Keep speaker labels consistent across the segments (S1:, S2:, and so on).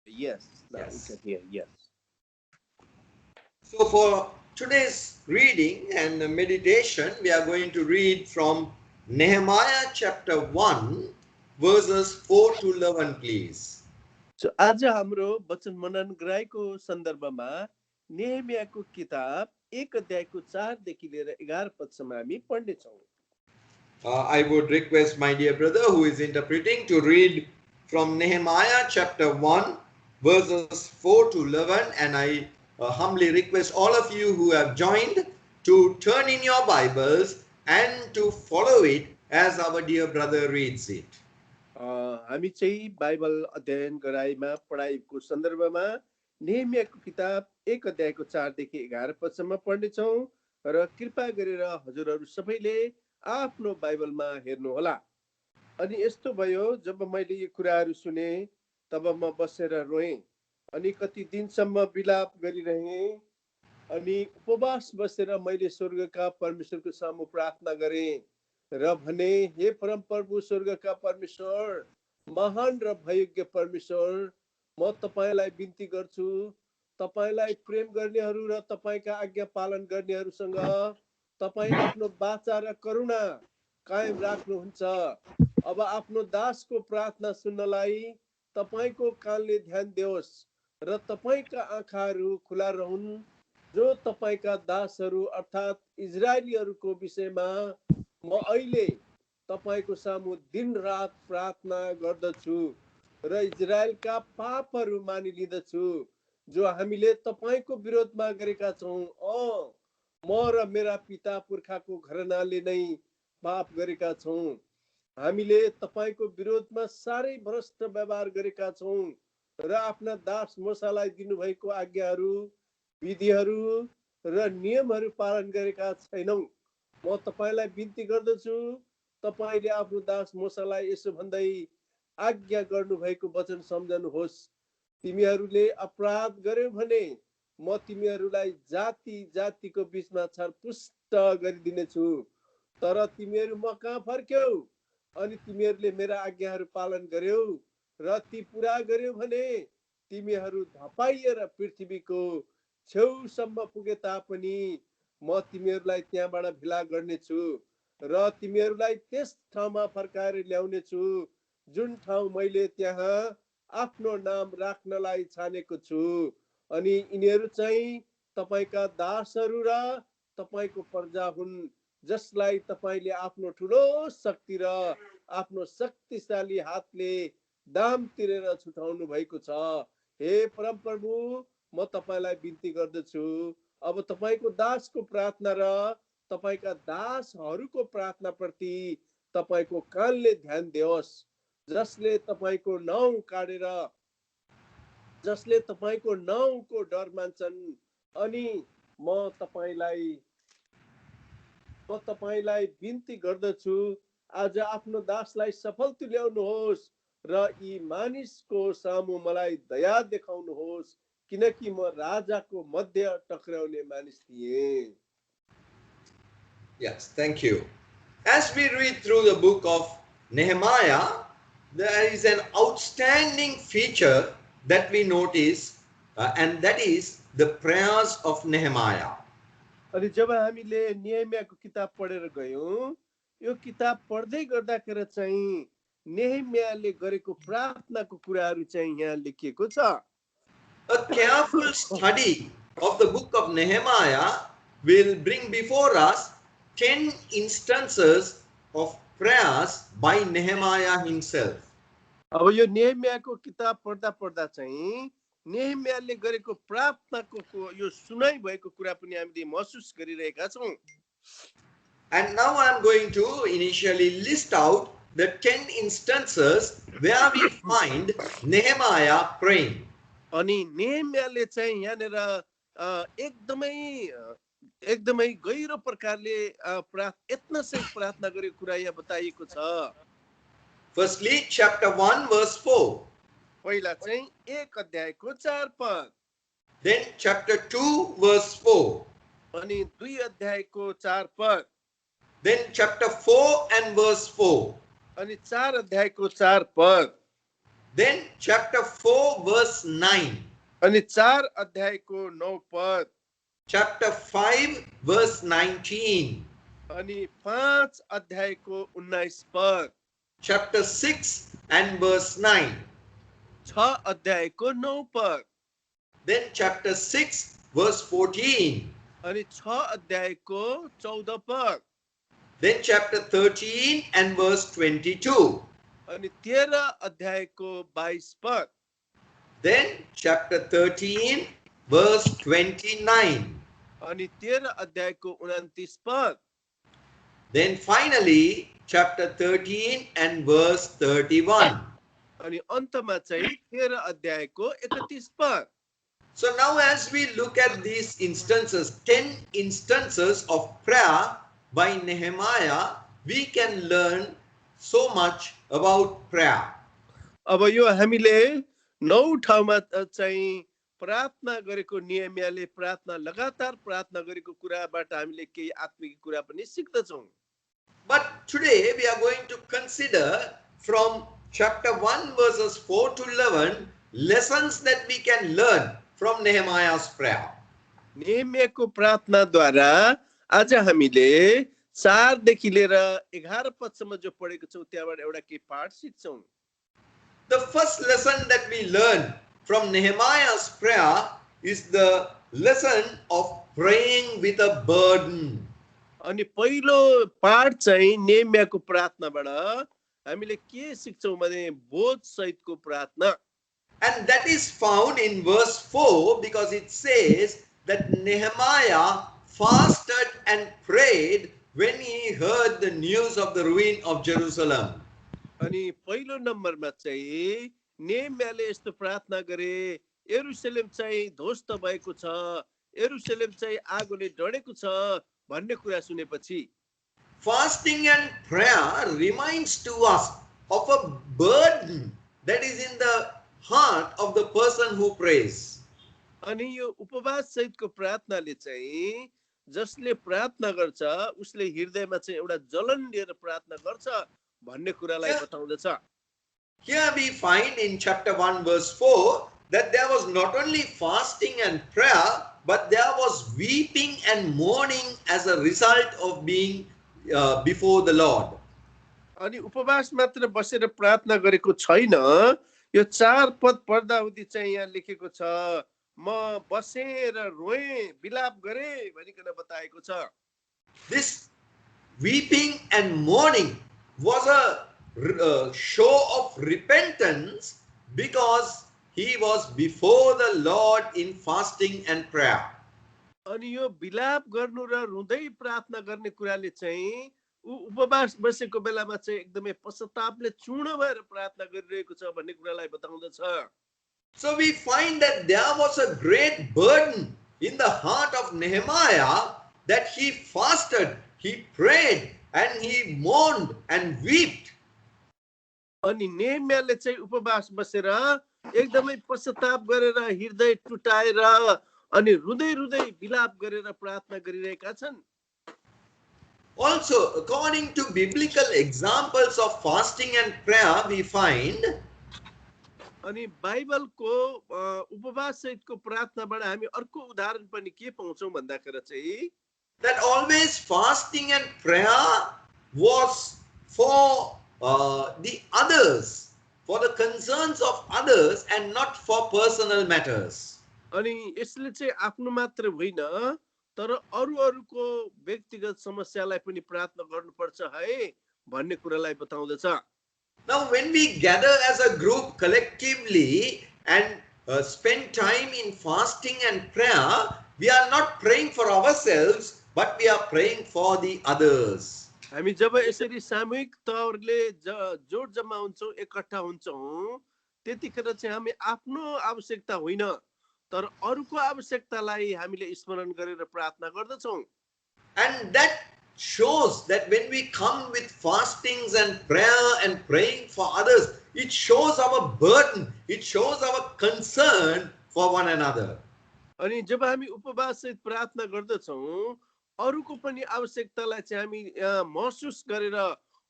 S1: Yes, now we
S2: Yes.
S1: can hear. Yes.
S2: So for today's reading and meditation, we are going to read from Nehemiah chapter 1, verses 4 to 11, please.
S1: So आज हाम्रो वचन मनन गराएको सन्दर्भमा नेहेमियाको किताब 1 अध्यायको 4 देखि लिएर 11 पदसम्म हामी पढ्नेछौँ।
S2: I would request my dear brother who is interpreting to read from Nehemiah chapter 1, verses 4 to 11, and I humbly request all of you who have joined to turn in your Bibles and to follow it as our dear brother reads it.
S1: हामी चाहिँ Bible अध्ययन गराइमा पढाइको सन्दर्भमा नेहेमियाको किताब 1 अध्यायको 4 देखि 11 पदसम्म पढ्नेछौँ र कृपा गरेर हजुरहरू सबैले आफ्नो बाइबलमा हेर्नुहोला। अनि यस्तो भयो, जब मैले यो कुराहरू सुने तब म बसेर रोएँ अनि कति दिनसम्म विलाप गरिरहेँ। अनि उपवास बसेर मैले स्वर्गका परमेश्वरको सामु प्रार्थना गरेँ र भने, हे परम प्रभु स्वर्गका परमेश्वर, महान र भयज्ञ परमेश्वर, म तपाईँलाई बिन्ती गर्छु, तपाईँलाई प्रेम गर्नेहरू र तपाईँका आज्ञा पालन गर्नेहरूसँग तपाईँ आफ्नो वाचा र करुणा कायम राख्नुहुन्छ। अब आफ्नो दासको प्रार्थना सुन्नलाई तपाईँको कानले ध्यान दियोस् र तपाईँका आँखाहरू खुला रहन्, जो तपाईँका दासहरू अर्थात् इजरायलीहरूको विषयमा म अहिले तपाईँको सामु दिन रात प्रार्थना गर्दछु र इजरायलका पापहरू मानिलिँदछु जो हामीले तपाईँको विरोधमा गरेका छौँ। म र मेरा पिता पुर्खाको घरनाले नै पाप गरेका छौँ। हामीले तपाईँको विरोधमा साह्रै भ्रष्ट व्यवहार गरेका छौँ र आफ्ना दास मोसालाई दिनुभएको आज्ञाहरू, विधिहरू र नियमहरू पालन गरेका छैनौँ। म तपाईँलाई बिन्ती गर्दछु, तपाईँले आफ्नो दास मोसालाई यसो भन्दै आज्ञा गर्नुभएको वचन सम्झनुहोस्। तिमीहरूले अपराध गर्यौ भने म तिमीहरूलाई जाति जातिको बीचमा छरपुष्ट गरिदिनेछु, तर तिमीहरू म कहाँ फर्क्यौ अनि तिमीहरूले मेरा आज्ञाहरू पालन गर्यौ र ती पुरा गर्यौ भने तिमीहरू धपाइएर पृथ्वीको छेउसम्म पुगे तापनि म तिमीहरूलाई त्यहाँबाट भिला गर्नेछु र तिमीहरूलाई त्यस ठाउँमा फर्काएर ल्याउनेछु जुन ठाउँ मैले त्यहाँ आफ्नो नाम राख्नलाई छानेको छु। अनि यिनीहरू चाहिँ तपाईँका दासहरू र तपाईँको प्रजा हुन्, जसलाई तपाईँले आफ्नो ठुलो शक्ति र आफ्नो शक्तिशाली हातले दाम तिरेर छुटाउनु भएको छ। हे परमप्रभु, म तपाईँलाई बिन्ती गर्दछु, अब तपाईँको दासको प्रार्थना र तपाईँका दासहरूको प्रार्थना प्रति तपाईँको कानले ध्यान दियोस्, जसले तपाईँको नाउँको डर मान्छन्। अनि म तपाईँलाई बिन्ती गर्दछु, आज आफ्नो दासलाई सफल तुल्याउनुहोस् र यी मानिसको सामु मलाई दया देखाउनुहोस्, किनकि म राजाको मध्य टक्राउने मानिस थिएँ।
S2: Yes, thank you. As we read through the book of Nehemiah, there is an outstanding feature that we notice, and that is the prayers of Nehemiah.
S1: अनि जब हामीले नेहेमियाको किताब पढेर गयौं, यो किताब पढ्दै गर्दाखेरि चाहिँ नेहेमियाले गरेको प्रार्थनाको कुराहरू चाहिँ यहाँ लेखिएको छ।
S2: A careful study of the book of Nehemiah will bring before us 10 instances of prayers by Nehemiah himself.
S1: अब यो नेहेमियाको किताब पढ्दा पढ्दा चाहिँ नेहेमियाले गरेको प्रार्थनाको यो सुनाइ भएको कुरा पनि हामीले महसुस गरिरहेका छौं।
S2: And now I am going to initially list out the 10 instances where we find Nehemiah praying.
S1: अनि नेहेमियाले चाहिँ यहाँनिर एकदमै गहिरो प्रकारले यत्नसहित प्रार्थना गरेको कुरा यहाँ बताइएको छ।
S2: Firstly, chapter 1 verse 4.
S1: पहिला चाहिँ 1 अध्यायको 4 पद,
S2: Then chapter 2 verse 4.
S1: अनि 2 अध्यायको 4 पद,
S2: Then chapter 4 and verse 4.
S1: अनि 4 अध्यायको 4 पद,
S2: Then chapter 4 verse 9.
S1: अनि 4 अध्यायको 9 पद,
S2: Chapter 5 verse 19.
S1: अनि 5 अध्यायको 19 पद,
S2: Chapter 6 and verse 9.
S1: 6 अध्यायको 9 पद,
S2: Then chapter 6 verse 14.
S1: अनि 6 अध्यायको 14 पद,
S2: Then chapter 13 and verse 22.
S1: अनि 13 अध्यायको 22 पद,
S2: Then chapter 13 verse 29.
S1: अनि 13 अध्यायको 29 पद,
S2: Then finally chapter 13 and verse 31.
S1: अनि अन्तमा चाहिँ 13 अध्यायको 31 पद.
S2: So now as we look at these instances, 10 instances of prayer by Nehemiah, we can learn so much about prayer.
S1: अब यो हामीले 9 ठाउँमा चाहिँ प्रार्थना गरेको नेहमियाले प्रार्थना लगातार प्रार्थना गरेको कुराबाट हामीले केही आत्मिक कुरा पनि सिक्दछौँ.
S2: But today we are going to consider from chapter 1 verses 4 to 11 lessons that we can learn from Nehemiah's prayer.
S1: नेहमियाको प्रार्थनाद्वारा आज हामीले 4 देखि लिएर 11 पदसम्म जो पढेको छौँ त्यहाँबाट एउटा केही पाठ सिक्छौँ.
S2: The first lesson that we learn from Nehemiah's prayer is the lesson of praying with a burden.
S1: अनि पहिलो पाठ चाहिँ नेहमियाको प्रार्थनाबाट हामीले के सिक्छौँ भने बोध सहितको प्रार्थना.
S2: And that is found in verse 4 because it says that Nehemiah fasted and prayed when he heard the news of the ruin of Jerusalem.
S1: अनि पहिलो नम्बरमा चाहिँ नेहमियाले यस्तो प्रार्थना गरे, यरुशलेम चाहिँ ध्वस्त भएको छ, यरुशलेम चाहिँ आगोले डढेको छ भन्ने कुरा सुनेपछि.
S2: Fasting and prayer reminds to us of a burden that is in the heart of the person who prays.
S1: अनि यो उपवास सहितको प्रार्थनाले चाहिँ जसले प्रार्थना गर्छ उसले हृदयमा चाहिँ एउटा जलन लिएर प्रार्थना गर्छ भन्ने कुरालाई बताउँदछ.
S2: Here we find in chapter 1 verse 4 that there was not only fasting and prayer, but there was weeping and mourning as a result of being before the Lord.
S1: अनि उपवास मात्र बसेर प्रार्थना गरेको छैन, यो 4 पद पढ्दा हुँदी चाहिँ यहाँ लेखेको छ, म बसेर रोएँ विलाप गरेँ भनिकन बताएको छ.
S2: This weeping and mourning was a show of repentance because he was before the Lord in fasting and prayer.
S1: अनि यो विलाप गर्नु र रुँदै प्रार्थना गर्ने कुराले चाहिँ उपवास बसेको बेलामा चाहिँ एकदमै पश्चातापले चूर्ण भएर प्रार्थना गरिरहेको छ भन्ने कुरालाई बताउँदछ.
S2: So we find that there was a great burden in the heart of Nehemiah that he fasted, he prayed, and he mourned and wept.
S1: अनि नेहमियाले चाहिँ उपवास बसेर एकदमै पश्चाताप गरेर हृदय टुटाएर अनि रुँदै रुँदै विलाप गरेर प्रार्थना गरिरहेका छन्.
S2: Also, according to biblical examples of fasting and prayer, we find
S1: अनि बाइबलको उपवास सहितको प्रार्थनाबाट हामी अर्को उदाहरण पनि के पाउँछौँ भन्दाखेरि चाहिँ
S2: that always fasting and prayer was for the others, for the concerns of others and not for personal matters.
S1: अनि यसले चाहिँ आफ्नो मात्र होइन तर अरूको व्यक्तिगत समस्यालाई पनि प्रार्थना गर्नुपर्छ है भन्ने कुरालाई बताउँदछ.
S2: Now when we gather as a group collectively and spend time in fasting and prayer, we are not praying for ourselves, but we are praying for the others.
S1: हामी जब यसरी सामूहिक तौरले जोड जम्मा हुन्छौँ, एकट्ठा हुन्छौँ, त्यतिखेर चाहिँ हामी आफ्नो आवश्यकता होइन तर अरूको आवश्यकतालाई हामीले स्मरण गरेर प्रार्थना गर्दछौँ.
S2: And that shows that when we come with fastings and prayer and praying for others, it shows our burden, it shows our concern for one another.
S1: अनि जब हामी उपवास सहित प्रार्थना गर्दछौँ, अरूको पनि आवश्यकतालाई चाहिँ हामी महसुस गरेर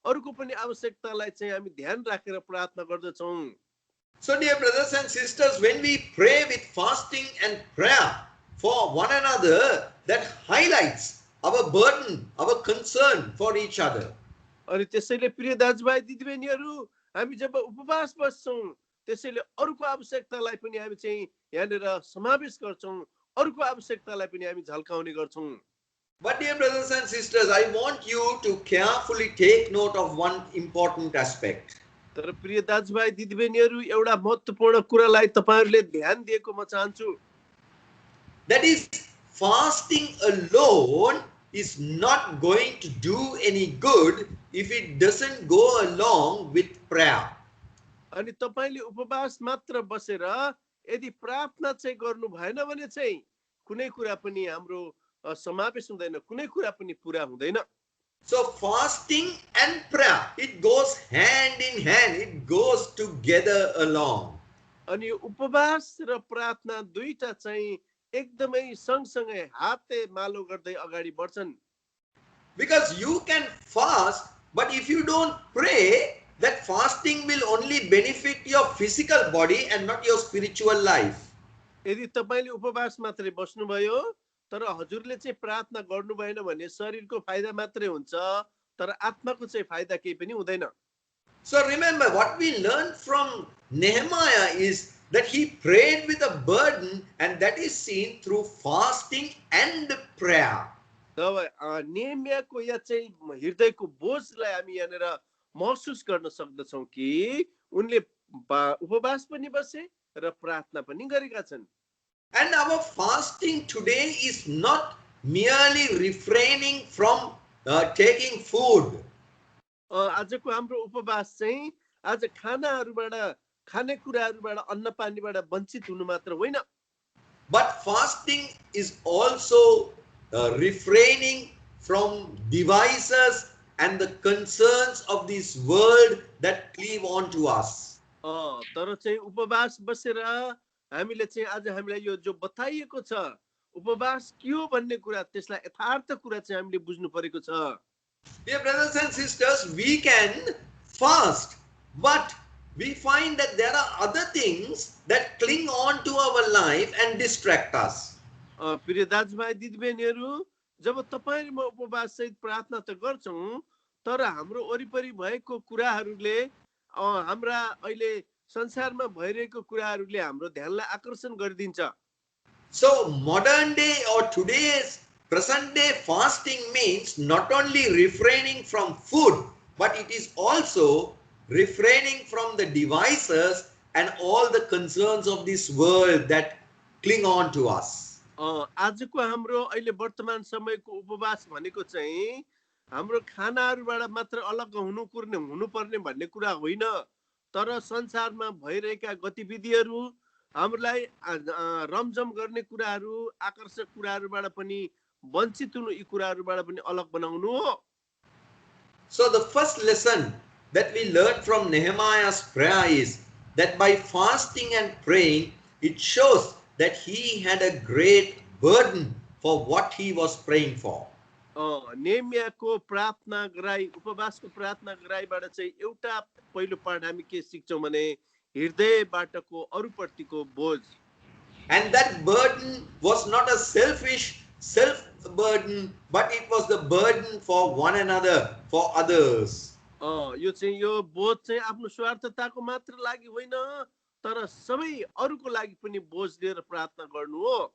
S1: अरूको पनि आवश्यकतालाई चाहिँ हामी ध्यान राखेर प्रार्थना गर्दछौँ.
S2: So dear brothers and sisters, when we pray with fasting and prayer for one another, that highlights our burden, our concern for each other.
S1: अनि त्यसैले प्रिय दाजुभाइ दिदीबहिनीहरू, हामी जब उपवास बस्छौँ त्यसैले अरूको आवश्यकतालाई पनि हामी चाहिँ यहाँनिर समावेश गर्छौँ, अरूको आवश्यकतालाई पनि हामी झल्काउने गर्छौँ।
S2: But dear brothers and sisters, I want you to carefully take note of one important aspect.
S1: तर प्रिय दाजुभाइ दिदीबहिनीहरू, एउटा महत्त्वपूर्ण कुरालाई तपाईहरुले ध्यान दिएको म चाहन्छु।
S2: That is, fasting alone is not going to do any good if it doesn't go along with prayer.
S1: अनि तपाईले उपवास मात्र बसेर यदि प्रार्थना चाहिँ गर्नु भएन भने चाहिँ कुनै कुरा पनि हाम्रो समावेश हुँदैन, कुनै कुरा पनि पूरा हुँदैन।
S2: So fasting and prayer, it goes hand in hand, it goes together along.
S1: अनि उपवास र प्रार्थना दुईटा चाहिँ एकदमै सँगसँगै हाते मालो गर्दै अगाडि बढ्छन्।
S2: Because you can fast, but if you don't pray, that fasting will only benefit your physical body and not your spiritual life.
S1: यदि तपाईले उपवास मात्रै बस्नुभयो तर हजुरले चाहिँ प्रार्थना गर्नु भएन भने शरीरको फाइदा मात्रै हुन्छ, तर आत्माको चाहिँ फाइदा केही पनि हुँदैन।
S2: So remember, what we learned from Nehemiah is that he prayed with a burden, and that is seen through fasting and prayer.
S1: तब नेहमियाको या चाहिँ हृदयको बोझलाई हामी यहाँनिर महसुस गर्न सक्दछौँ कि उनले उपवास पनि बसे र प्रार्थना पनि गरेका छन्।
S2: And our fasting today is not merely refraining from taking food.
S1: आजको हाम्रो उपवास चाहिँ आज खानाहरूबाट, खानेकुराहरूबाट, अन्न पानीबाट वञ्चित हुनु मात्र होइन,
S2: But fasting is also refraining from devices and the concerns of this world that cleave on to us.
S1: तर चाहिँ उपवास बसेर हामीले चाहिँ आज हामीलाई यो जो बताइएको छ उपवास के हो भन्ने कुरा, त्यसलाई यथार्थ कुरा चाहिँ हामीले बुझ्नु परेको छ।
S2: Dear brothers and sisters, we can fast, but we find that there are other things that cling on to our life and distract us.
S1: प्रिय दाजुभाइ दिदीबहिनीहरू, जब तपाईँ र म उपवास सहित प्रार्थना त गर्छौँ, तर हाम्रो वरिपरि भएको कुराहरूले, हाम्रा अहिले संसारमा भइरहेको कुराहरूले हाम्रो ध्यानलाई आकर्षण गरिदिन्छ।
S2: So modern day or today's present day fasting means not only refraining from food, but it is also refraining from the devices and all the concerns of this world that cling on to us.
S1: आजको हाम्रो अहिले वर्तमान समयको उपवास भनेको चाहिँ हाम्रो खानाहरूबाट मात्र अलग हुनुपर्ने भन्ने कुरा होइन, तर संसारमा भइरहेका गतिविधिहरू, हामीलाई रमझम गर्ने कुराहरू, आकर्षक कुराहरूबाट पनि वञ्चित हुनु, यी कुराहरूबाट पनि अलग बनाउनु हो।
S2: So the first lesson that we learn from Nehemiah's prayer is that by fasting and praying, it shows that he had a great burden for what he was praying for.
S1: नेहमियाको प्रार्थना गराई, उपवासको प्रार्थना गराईबाट चाहिँ एउटा पहिलो पाठ हामी के सिक्छौँ भने हृदयबाटको अरूप्रतिको बोझ।
S2: And that burden was not a selfish self-burden, but it was the burden for one another, for others.
S1: यो चाहिँ यो बोझ चाहिँ आफ्नो स्वार्थताको मात्र लागि होइन, तर सबै अरूको लागि पनि बोझ लिएर प्रार्थना गर्नु हो।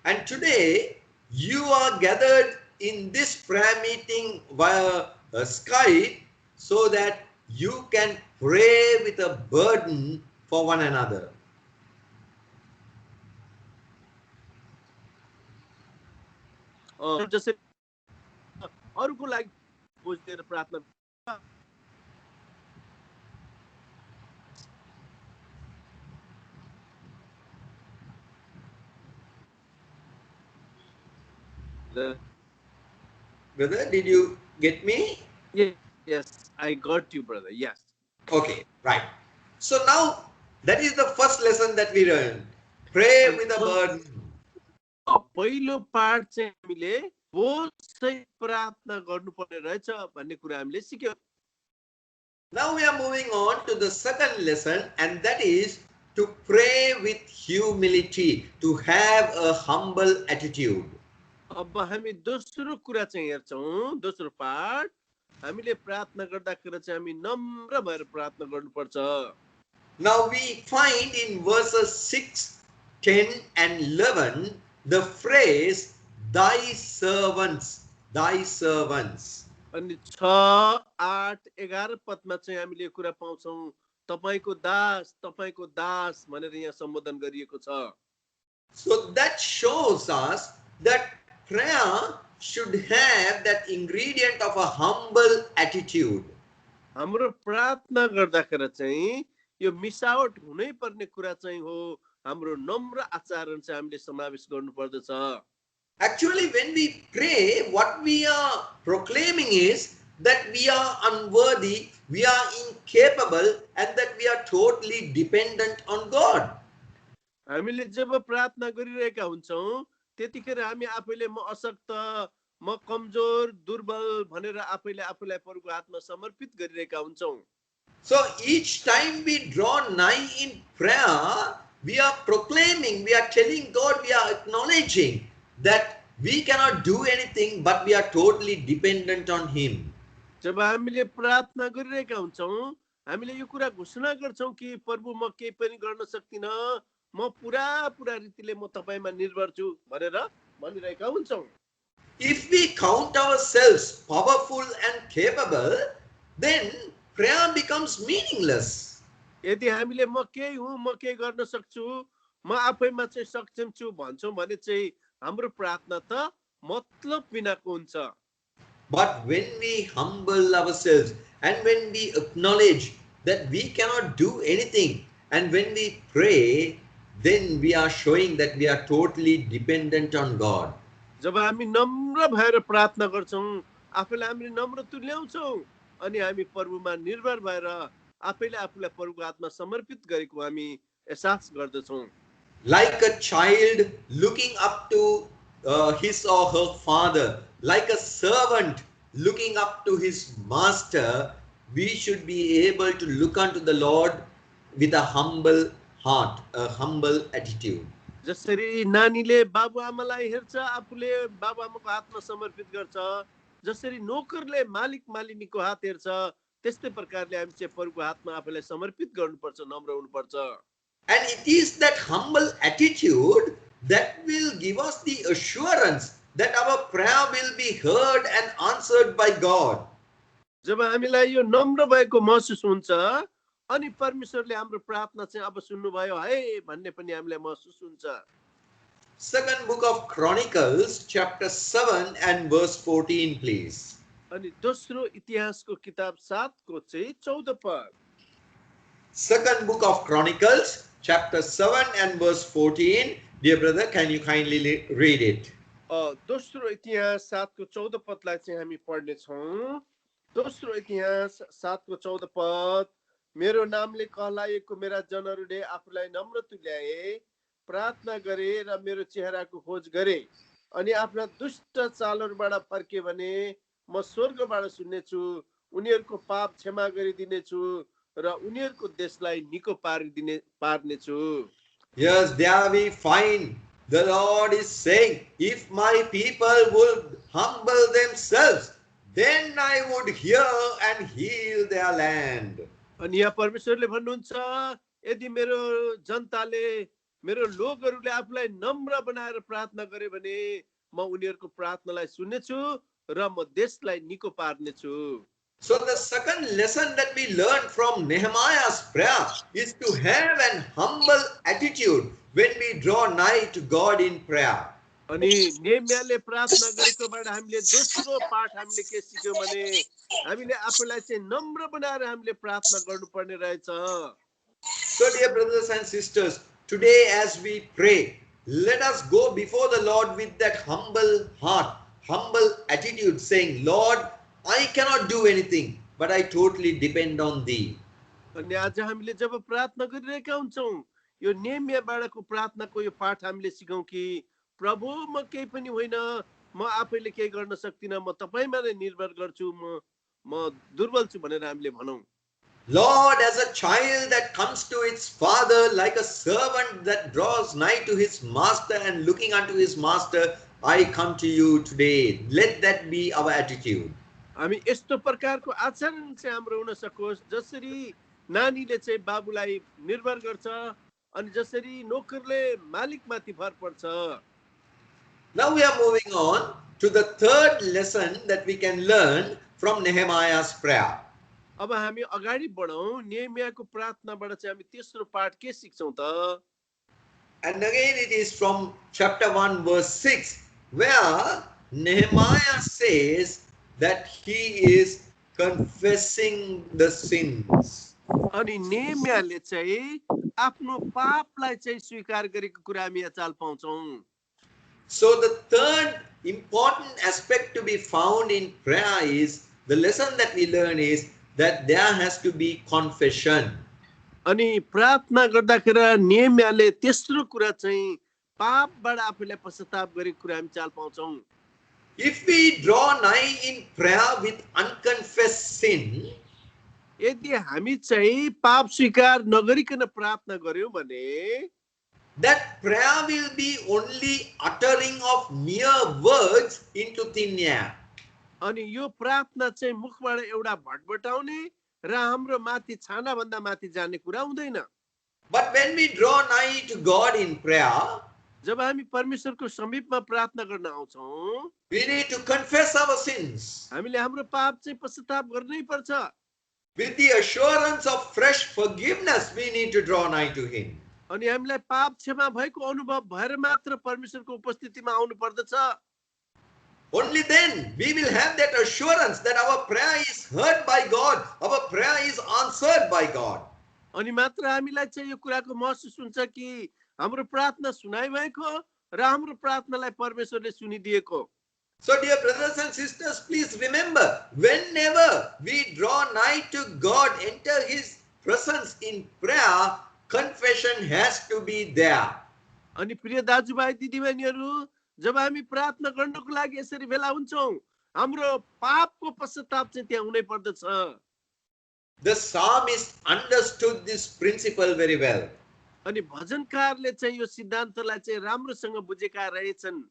S2: And today you are gathered in this prayer meeting via Skype so that you can pray with a burden for one another.
S1: जसरी अरूको लागि बोझ लिएर प्रार्थना।
S2: Brother, did you get me?
S1: Yes, I got you, brother. Yes.
S2: Okay, right. So now that is the first lesson that we learned. Pray with a burden.
S1: पहिलो पाठ चाहिँ हामीले बोझ सहित प्रार्थना गर्नुपर्ने रहेछ भन्ने कुरा हामीले सिक्यौँ।
S2: Now we are moving on to the second lesson, and that is to pray with humility, to have a humble attitude.
S1: अब हामी दोस्रो कुरा चाहिँ हेर्छौँ, दोस्रो पाठ, हामीले प्रार्थना गर्दाखेरि चाहिँ हामी नम्र भएर प्रार्थना गर्नुपर्छ।
S2: Now we find in verses 6, 10 and 11 the phrase thy servants, thy servants.
S1: अनि 6, 8, 11 पदमा चाहिँ हामीले यो कुरा पाउँछौँ, तपाईको दास भनेर यहाँ सम्बोधन गरिएको छ।
S2: So that shows us that prayer should have that ingredient of a humble attitude.
S1: हाम्रो प्रार्थना गर्दाखेरि चाहिँ यो मिसावट हुनै पर्ने कुरा चाहिँ हो, हाम्रो नम्र आचरण चाहिँ हामीले समावेश गर्नुपर्दछ।
S2: Actually, when we pray, what we are proclaiming is that we are unworthy, we are incapable, and that we are totally dependent on God.
S1: हामीले जब प्रार्थना गरिरहेका हुन्छौँ त्यतिखेर हामी आफैले म अशक्त, म कमजोर, दुर्बल भनेर आफैले आफूलाई प्रभुको हातमा समर्पित गरिरहेका हुन्छौँ।
S2: So each time we draw nigh in prayer, we are proclaiming, we are telling God, we are acknowledging that we cannot do anything, but we are totally dependent on Him.
S1: जब हामीले प्रार्थना गरिरहेका हुन्छौँ हामीले यो कुरा घोषणा गर्छौँ कि प्रभु म केही पनि गर्न सक्दिन, म पुरा रीतिले म तपाईमा निर्भर छु भनेर भनिरहेका हुन्छौँ।
S2: If we count ourselves powerful and capable, then prayer becomes meaningless.
S1: यदि हामीले म केही हुँ, म केही गर्न सक्छु, म आफैमा चाहिँ सक्षम छु भन्छौँ भने चाहिँ हाम्रो प्रार्थना त मतलब बिनाको हुन्छ।
S2: But when we humble ourselves and when we acknowledge that we cannot do anything, and when we pray, then we are showing that we are totally dependent on God.
S1: जब हामी नम्र भएर प्रार्थना गर्छौँ, आफैलाई हामीले नम्र तुल्याउँछौँ अनि हामी प्रभुमा निर्भर भएर आफैले आफूलाई प्रभुको हातमा समर्पित गरेको हामी एहसास गर्दछौँ।
S2: Like a child looking up to his or her father, like a servant looking up to his master, we should be able to look unto the Lord with a humble heart, a humble attitude.
S1: जसरी नानीले बाबुआमालाई हेर्छ, आफूले बाबुआमाको हातमा समर्पित गर्छ, जसरी नोकरले मालिक मालिनीको हात हेर्छ, त्यस्तै प्रकारले हामी चाहिँ प्रभुको हातमा आफूलाई समर्पित गर्नुपर्छ, नम्र हुनुपर्छ।
S2: And it is that humble attitude that will give us the assurance that our prayer will be heard and answered by God.
S1: जब हामीलाई यो नम्र भएको महसुस हुन्छ अनि परमेश्वरले हाम्रो प्रार्थना चाहिँ अब सुन्नुभयो है भन्ने पनि हामीलाई महसुस हुन्छ।
S2: Second book of Chronicles, chapter 7 and verse 14, please.
S1: अनि दोस्रो इतिहासको किताब 7 को चाहिँ 14 पद।
S2: Second book of Chronicles, chapter 7 and verse 14. Dear brother, can you kindly read it?
S1: दोस्रो इतिहास 7 को 14 पदलाई चाहिँ हामी पढ्ने छौं। दोस्रो इतिहास 7 को 14 पद, मेरो नामले कहलाएको मेरा जनहरूले आफूलाई नम्र तुल्याए, प्रार्थना गरे र मेरो चेहराको खोज गरे अनि आफ्ना दुष्ट चालहरूबाट फर्के भने म स्वर्गबाट सुन्नेछु, उनीहरूको पाप क्षमा गरिदिनेछु र उनीहरूको देशलाई निको पार्नेछु।
S2: Yes, there we find the Lord is saying, if my people would humble themselves, then I would hear and heal their land.
S1: अनि यहाँ परमेश्वरले भन्नुहुन्छ, यदि मेरो जनताले, मेरो लोकहरूले आफूलाई नम्र बनाएर प्रार्थना गरे भने म उनीहरूको प्रार्थनालाई सुन्नेछु र म देशलाई निको पार्नेछु।
S2: So the second lesson that we learn from Nehemiah's prayer is to have an humble attitude when we draw nigh to God in prayer.
S1: अनि नेहमियाले प्रार्थना गरेकोबाट हामीले दोस्रो पाठ हामीले के सिक्यौं भने हामीले आफूलाई चाहिँ नम्र बनाएर हामीले प्रार्थना गर्नुपर्ने रहेछ।
S2: So dear brothers and sisters, today as we pray, let us go before the Lord with that humble heart, humble attitude, saying, Lord, I cannot do anything, but I totally depend on thee.
S1: अनि आज हामीले जब प्रार्थना गरिरहेका हुन्छौं, यो नेहमियाबाटको प्रार्थनाको यो पाठ हामीले सिकौं कि प्रभु म केही पनि होइन, म आफैले केही गर्न सक्दिन, म तपाईमा नै निर्भर गर्छु, म दुर्बल छु भनेर हामीले भनौं।
S2: Lord, as a child that comes to its father, like a servant that draws nigh to his master and looking unto his master, I come to you today. Let that be our attitude.
S1: हामी यस्तो प्रकारको आचरण चाहिँ हाम्रो हुन सकोस्, जसरी नानीले चाहिँ बाबुलाई निर्भर गर्छ अनि जसरी नोकरले मालिकमाथि भर पर्छ।
S2: Now we are moving on to the third lesson that we can learn from Nehemiah's prayer.
S1: अब हामी अगाडि बढौं, नेहेमियाको प्रार्थनाबाट चाहिँ हामी तेस्रो पाठ के सिक्छौं त?
S2: And again it is from chapter 1 verse 6, where Nehemiah says that he is confessing the sins.
S1: अनि नेहेमियाले चाहिँ आफ्नो पापलाई चाहिँ स्वीकार गरेको कुरा हामी यहाँ चाल पाउँछौं।
S2: So the third important aspect to be found in prayer is, the lesson that we learn is that there has to be confession.
S1: अनि प्रार्थना गर्दाखेरि नेहेमियाले तेस्रो कुरा चाहिँ पापबाट आफूलाई पश्चाताप गरेको कुरा हामी चाल पाउँछौं।
S2: If we draw nigh in prayer with unconfessed sin,
S1: यदि हामी चाहिँ पाप स्वीकार नगरिकन प्रार्थना गर्यौं भने
S2: that prayer will be only uttering of mere words into thin air.
S1: अनि यो प्रार्थना चाहिँ मुखबाट एउटा भटभटाउने र हाम्रो माथि छाना भन्दा माथि जाने कुरा हुँदैन।
S2: But when we draw nigh to God in prayer,
S1: जब हामी परमेश्वरको समीपमा प्रार्थना गर्न आउँछौं,
S2: we need to confess our sins
S1: हामीले हाम्रो पाप चाहिँ पश्चाताप गर्नै पर्छ।
S2: with the assurance of fresh forgiveness. We need to draw nigh to Him.
S1: अनि हामीलाई पाप क्षमा भएको अनुभव भएर मात्र परमेश्वरको उपस्थितिमा आउनु पर्दछ।
S2: Only then we will have that assurance that our prayer is heard by God, our prayer is answered by God.
S1: अनि मात्र हामीलाई चाहिँ यो कुराको महसुस हुन्छ कि हाम्रो प्रार्थना सुनाइ भएको र हाम्रो प्रार्थनालाई परमेश्वरले सुनिदिएको।
S2: So dear brothers and sisters, please remember, whenever we draw nigh to God, enter His presence in prayer, confession has to be there.
S1: अनि प्रिय दाजुभाइ दिदीबहिनीहरू, जब हामी प्रार्थना गर्नको लागि यसरी भेला हुन्छौं, हाम्रो पापको पश्चाताप चाहिँ त्यहाँ हुनै पर्दछ।
S2: The psalmist understood this principle very well.
S1: अनि भजनकारले चाहिँ यो सिद्धान्तलाई चाहिँ राम्रोसँग बुझेका रहेछन्।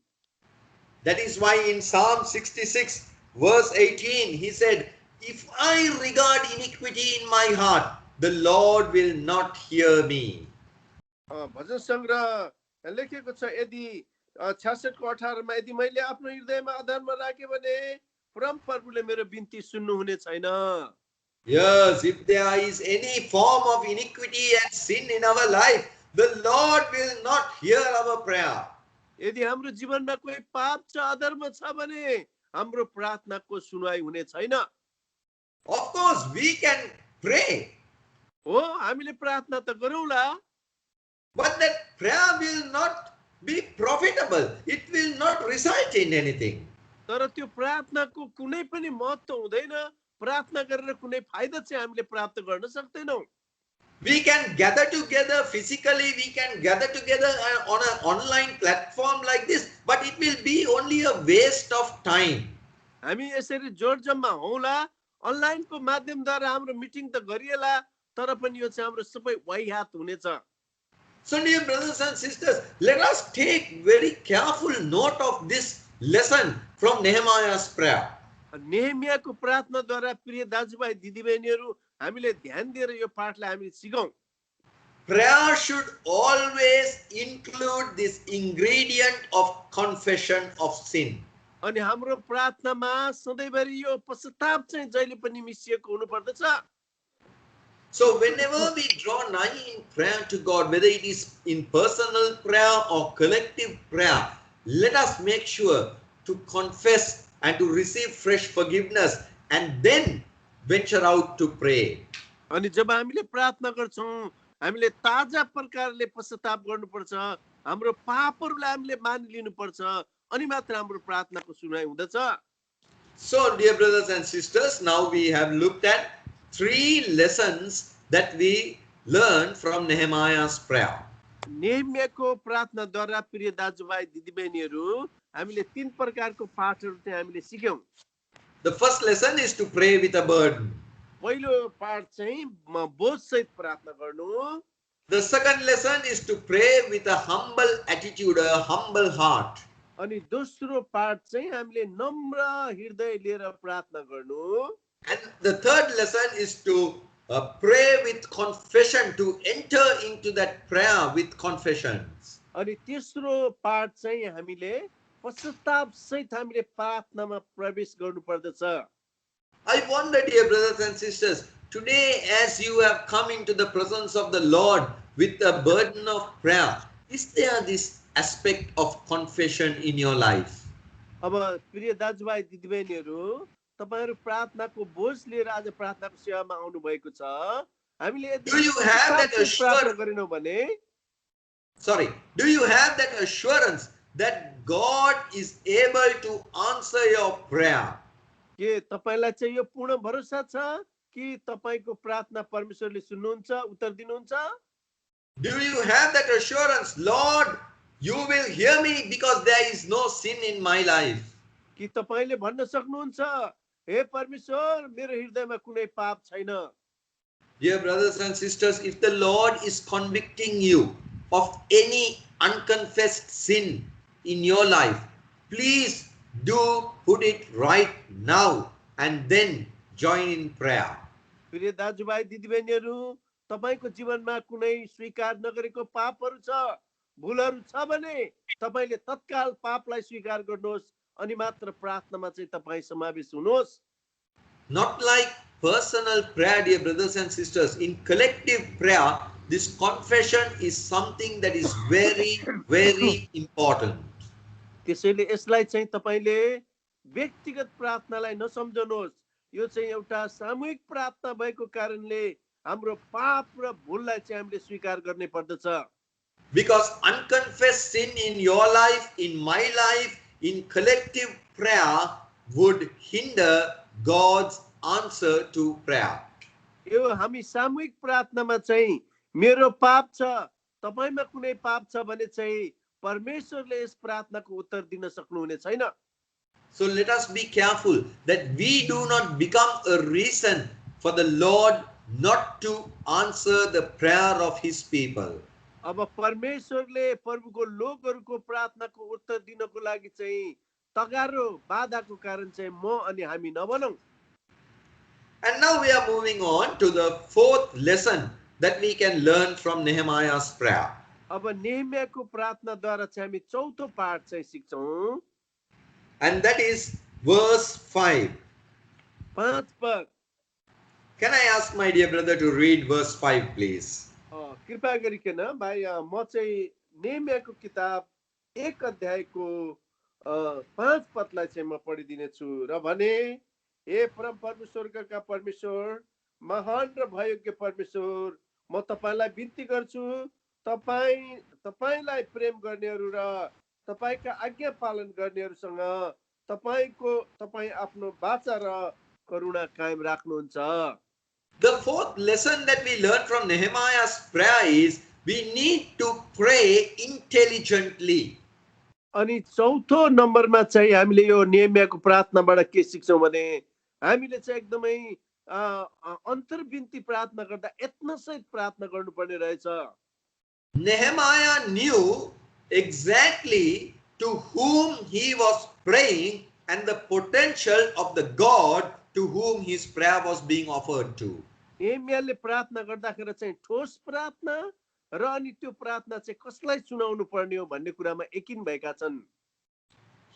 S2: That is why in Psalm 66 verse 18 he said, if I regard iniquity in my heart, the Lord will not hear me.
S1: भजन संग्रह लेखेको छ, यदि 66 को 18 मा यदि मैले आफ्नो हृदयमा अधर्म राखे भने परम प्रभुले मेरो बिन्ती सुन्नु हुने छैन।
S2: Yes, if there is any form of iniquity and sin in our life, the Lord will not hear our prayer.
S1: यदि हाम्रो जीवनमा कोही पाप छ, अधर्म छ भने हाम्रो प्रार्थनाको सुनवाई हुने छैन।
S2: Of course, we can pray,
S1: हो, हामीले प्रार्थना त गरौँला,
S2: but that prayer will not be profitable. It will not result in anything.
S1: तर त्यो प्रार्थनाको कुनै पनि महत्त्व हुँदैन। प्रार्थना गरेर कुनै फाइदा चाहिँ हामीले प्राप्त गर्न सक्दैनौँ।
S2: We can gather together physically, we can gather together on an online platform like this, but it will be only a waste of time.
S1: हामी यसरी जोड जम्मा हौला, अनलाइनको माध्यमद्वारा हाम्रो मिटिङ त गरिएला, तर पनि यो चाहिँ हाम्रो सबै वाइहात हुनेछ।
S2: So dear brothers and sisters, let us take very careful note of this lesson from Nehemiah's prayer.
S1: नेहेमियाको प्रार्थनाद्वारा प्रिय दाजुभाइ दिदीबहिनीहरू, हामीले ध्यान दिएर यो पाठलाई हामीले सिकौं।
S2: Prayer should always include this ingredient of confession of sin.
S1: अनि हाम्रो प्रार्थनामा सधैँभरि यो पश्चाताप चाहिँ जहिले पनि मिसिएको हुनुपर्दछ।
S2: So whenever we draw nigh in prayer to God, whether it is in personal prayer or collective prayer, let us make sure to confess and to receive fresh forgiveness and then venture out to pray.
S1: अनि जब हामीले प्रार्थना गर्छौं, हामीले ताजा प्रकारले पश्चाताप गर्नुपर्छ, हाम्रो पापहरूलाई हामीले मानिलिनुपर्छ, अनि मात्र हाम्रो प्रार्थनाको सुनाइ हुँदछ।
S2: So dear brothers and sisters, now we have looked at 3 lessons that we learned from Nehemiah's prayer.
S1: नेहेमियाको प्रार्थनाद्वारा प्रिय दाजुभाइ दिदीबहिनीहरू, हामीले 3 प्रकारको पाठहरू चाहिँ हामीले सिक्यौं।
S2: The first lesson is to pray with a burden.
S1: पहिलो पाठ चाहिँ बोधसहित प्रार्थना गर्नु,
S2: The second lesson is to pray with a humble attitude, a humble heart.
S1: अनि दोस्रो पाठ चाहिँ हामीले नम्र हृदय लिएर प्रार्थना गर्नु,
S2: And the third lesson is to pray with confession, to enter into that prayer with confessions.
S1: अनि तेस्रो पाठ चाहिँ हामीले पश्चाताप सहित हामीले प्रार्थनामा प्रवेश गर्नु पर्दछ।
S2: I wonder, dear brothers and sisters, today as you have come into the presence of the Lord with a burden of prayer, is there this aspect of confession in your life?
S1: अब प्रिय दाजुभाइ दिदीबहिनीहरू, तपाईहरु प्रार्थनाको बोझ लिएर आज प्रार्थनाको सेवामा आउनु भएको छ। हामीले
S2: Do you have that
S1: प्रार्थना गरिनौ भने,
S2: do you have that assurance that God is able to answer your prayer?
S1: के तपाईलाई चाहिँ यो पूर्ण भरोसा छ कि तपाईको प्रार्थना परमेश्वरले सुन्नुहुन्छ, उत्तर दिनुहुन्छ?
S2: Do you have that assurance, Lord, you will hear me because there is no sin in my life?
S1: कि तपाईले भन्न सक्नुहुन्छ, हे परमेश्वर, मेरो हृदयमा कुनै पाप छैन?
S2: Dear brothers and sisters, if the Lord is convicting you of any unconfessed sin in your life, please do put it right now and then join in prayer.
S1: प्रिय दाजुभाइ दिदीबहिनीहरू, तपाईको जीवनमा कुनै स्वीकार नगरेको पापहरू छ, भुलहरू छ भने तपाईले तत्काल पापलाई स्वीकार गर्नुहोस् अनि मात्र प्रार्थनामा चाहिँ तपाई समावेश हुनुहोस्।
S2: Not like personal prayer, dear brothers and sisters. In collective prayer, this confession is something that is very, very important.
S1: त्यसैले यसलाई चाहिँ तपाईले व्यक्तिगत प्रार्थनालाई नसम्झनुहोस्। यो चाहिँ एउटा सामूहिक प्रार्थना भएको कारणले हाम्रो पाप र भुललाई चाहिँ हामीले स्वीकार गर्ने पर्दछ।
S2: Because unconfessed sin in your life, in my life, in collective prayer would hinder God's answer to prayer.
S1: यो हामी सामूहिक प्रार्थनामा चाहिँ मेरो पाप छ, तपाईमा कुनै पाप छ भने चाहिँ परमेश्वरले यस प्रार्थनाको उत्तर दिन सक्नुहुने छैन।
S2: So let us be careful that we do not become a reason for the Lord not to answer the prayer of his people.
S1: अब परमेश्वरले प्रभुको लोकहरूको प्रार्थनाको उत्तर दिनको लागि चाहिँ तगारो बाधाको कारण चाहिँ म अनि हामी नबनौं।
S2: And now we are moving on to the fourth lesson that we can learn from Nehemiah's prayer.
S1: अब नेहमियाको प्रार्थनाद्वारा चाहिँ हामी चौथो पाठ चाहिँ सिक्छौं।
S2: And that is verse 5.
S1: 5 पद।
S2: Can I ask my dear brother to read verse 5, please?
S1: कृपया गरिकन भाइ म चाहिँ नेहमियाको किताब 1 अध्यायको 5 पदलाई चाहिँ म पढिदिने छु र भने, हे परम परमेश्वरका परमेश्वर, महान र भययोग्य परमेश्वर, म तपाईलाई बिन्ती गर्छु, तपाईलाई प्रेम गर्नेहरू र तपाईका आज्ञा पालन गर्नेहरूसँग तपाई आफ्नो वाचा र करुणा कायम राख्नुहुन्छ।
S2: The fourth lesson that we learn from Nehemiah's prayer is we need to pray intelligently.
S1: अनि चौथो नम्बरमा चाहिँ हामीले यो नेहमियाको प्रार्थनाबाट के सिक्छौं भने, हामीले चाहिँ एकदमै अन्तर्बिन्ती प्रार्थना गर्दा यत्नसहित प्रार्थना गर्नुपर्ने रहेछ।
S2: Nehemiah knew exactly to whom he was praying and the potential of the God to whom his prayer was being offered to.
S1: नेहमियाले प्रार्थना गर्दाखेरि चाहिँ ठोस प्रार्थना र अनि त्यो प्रार्थना चाहिँ कसलाई सुनाउनु पर्ने हो भन्ने कुरामा यकिन भएका छन्।